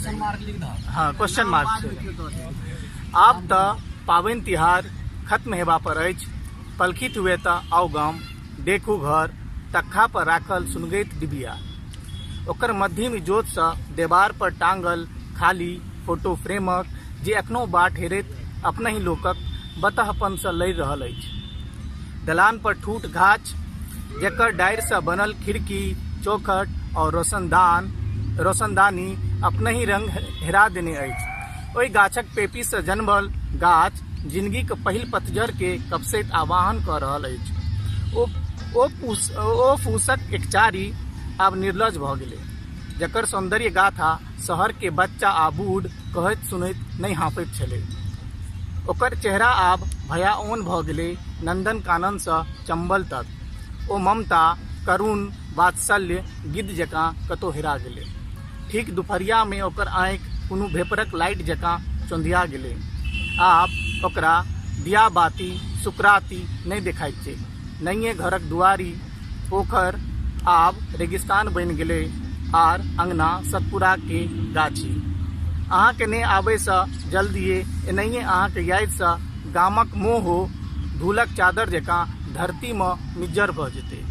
हाँ question mark. आब तो पावन तिहार खत्म हेबा पर अछि। पलखित हुए तो आओ गाम देखू घर तख्खा पर राखल सुनगैत डिबिया। ओकर मध्यम इजोत से देवार पर टांगल खाली फोटो फ्रेमक जे एखनो बाट हेरैत अपना ही लोकक बतहपन से लड़ि रहल अछि। दलान पर ठूठ गाछ जेकर डारि से बनल खिड़की चौखट और रोशनदानी अपना ही रंग हेरा देने अछि। ओहि गाछक पेपी से जन्मल गाछ जिंदगी के पहिल पतझड़ के कपसैत आवाहन कऽ रहल अछि। ओ फूसक एकचारी आब निर्लज भऽ गेलै, जकर सौंदर्य गाथा शहर के बच्चा आ बूढ़ कहैत सुनैत नहीं हाँफैत छलै। ओकर चेहरा आब भयाओन भऽ गेलै, नंदन कानन से चंबल तक। ओ ममता करुण वात्सल्य गिद्ध जकाँ कतौ हेरा गेलै। ठीक दुपहरिया में ओकर आँखि कोनो भेपरक लाइट जकाँ चौंधिया गेलै। आब ओकरा दिया बाती सुकराती नहीं देखाइत छै। नइये घरक दुआरी पोखर आब रेगिस्तान बनि गेलै आर अंगना सतपुरा के गाछी। अहाँ के नहीं आबे से जल्दिए एनहिए अहाँ के याद से गामक मोह धूलक चादर जकाँ धरती में मिज्जर भऽ जेतै।